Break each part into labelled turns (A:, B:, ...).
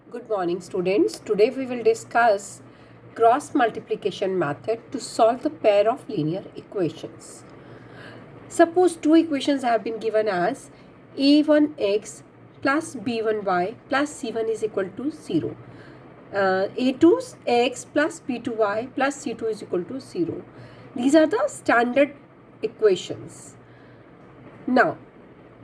A: Good morning, students. Today we will discuss cross multiplication method to solve the pair of linear equations. Suppose two equations have been given as a1x plus b1y plus c1 is equal to 0. a2x plus b2y plus c2 is equal to 0. These are the standard equations. Now,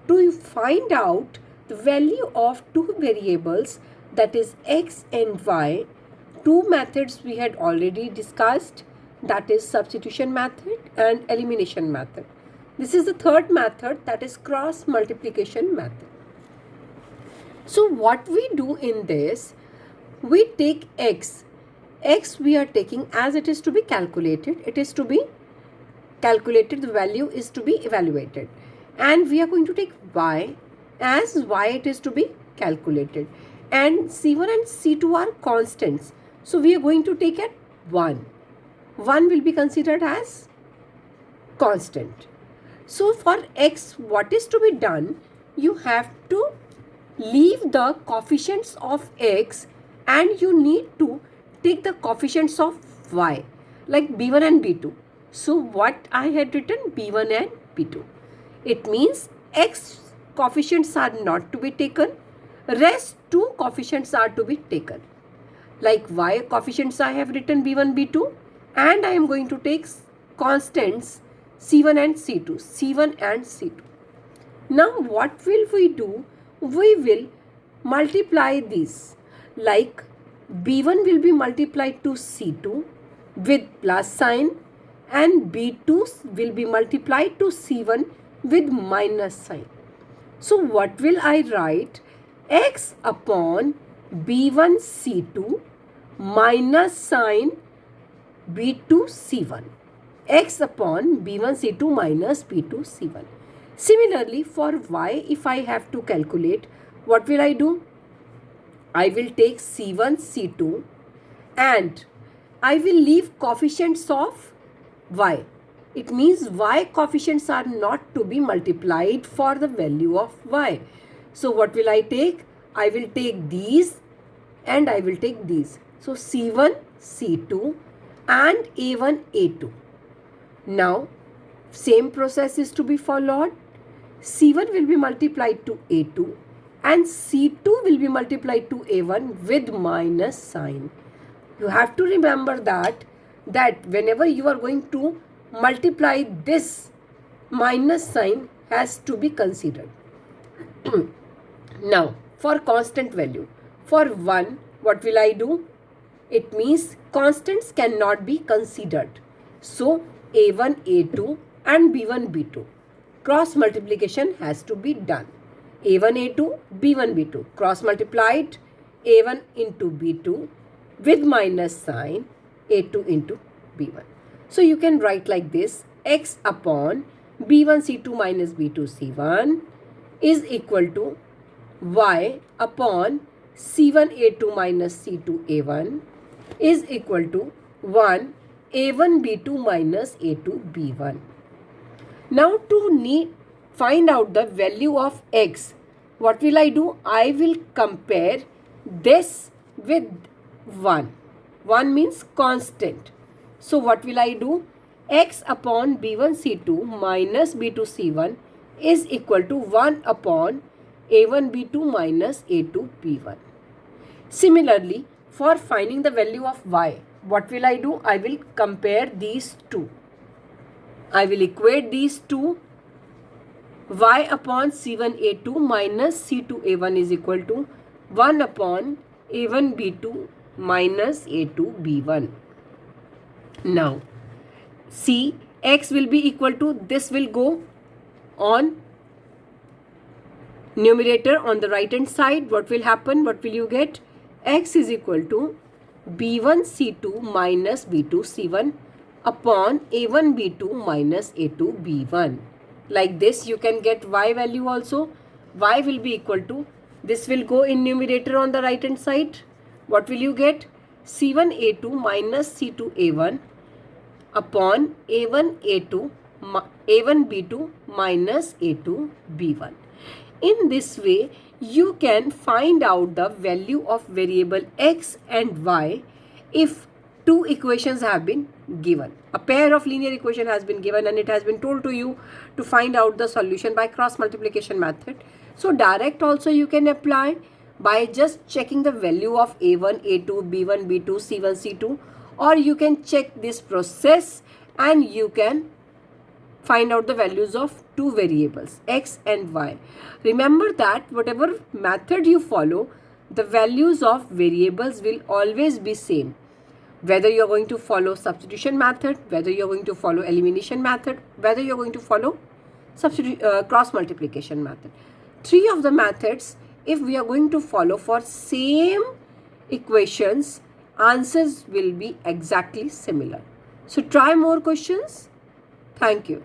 A: to find out the value of two variables, that is x and y, two methods we had already discussed, that is substitution method and elimination method. This is the third method, that is cross multiplication method. So what we do in this, we take x we are taking as it is to be calculated, the value is to be evaluated, and we are going to take y as y it is to be calculated, and c1 and c2 are constants, so we are going to take at 1 will be considered as constant. So for x, what is to be done, you have to leave the coefficients of x and you need to take the coefficients of y, like b1 and b2. So what I had written, b1 and b2. It means x coefficients are not to be taken, rest two coefficients are to be taken. Like y coefficients I have written b1, b2, and I am going to take constants c1 and c2. Now what will we do? We will multiply these, like b1 will be multiplied to c2 with plus sign, and b2 will be multiplied to c1 with minus sign. So what will I write? X upon b1 c2 minus sign b2 c1. X upon b1 c2 minus b2 c1. Similarly, for y, if I have to calculate, what will I do? I will take c1, c2, and I will leave coefficients of y. It means y coefficients are not to be multiplied for the value of y. So what will I take? I will take these and I will take these. So c1, c2 and a1, a2. Now same process is to be followed. c1 will be multiplied to a2 and c2 will be multiplied to a1 with minus sign. You have to remember that whenever you are going to multiply, this minus sign has to be considered. Now for constant value, for 1, what will I do? It means constants cannot be considered. So a1, a2 and b1, b2 cross multiplication has to be done. a1, a2, b1, b2 cross multiplied, a1 into b2 with minus sign, a2 into b1. So you can write like this: x upon b1 c2 minus b2 c1 is equal to y upon c1 a2 minus c2 a1 is equal to 1 a1 b2 minus a2 b1. Now to find out the value of x, what will I do? I will compare this with 1. 1 means constant. So what will I do? X upon b1 c2 minus b2 c1 is equal to 1 upon a1 b2 minus a2 b1. Similarly, for finding the value of y, what will I do? I will compare these two. I will equate these two. Y upon c1 a2 minus c2 a1 is equal to 1 upon a1 b2 minus a2 b1. Now see, x will be equal to, this will go on numerator on the right hand side. What will happen? What will you get? X is equal to b1 c2 minus b2 c1 upon a1 b2 minus a2 b1. Like this you can get y value also. Y will be equal to, this will go in numerator on the right hand side. What will you get? c1 a2 minus c2 a1 upon a1 a2 a1 b2 minus a2 b1. In this way, you can find out the value of variable x and y if two equations have been given. A pair of linear equation has been given and it has been told to you to find out the solution by cross multiplication method. So direct also you can apply by just checking the value of a1, a2, b1, b2, c1, c2, or you can check this process and you can find out the values of two variables x and y. Remember that whatever method you follow, the values of variables will always be same. Whether you're going to follow substitution method, whether you're going to follow elimination method, whether you're going to follow cross multiplication method. Three of the methods, if we are going to follow for same equations, answers will be exactly similar. So try more questions. Thank you.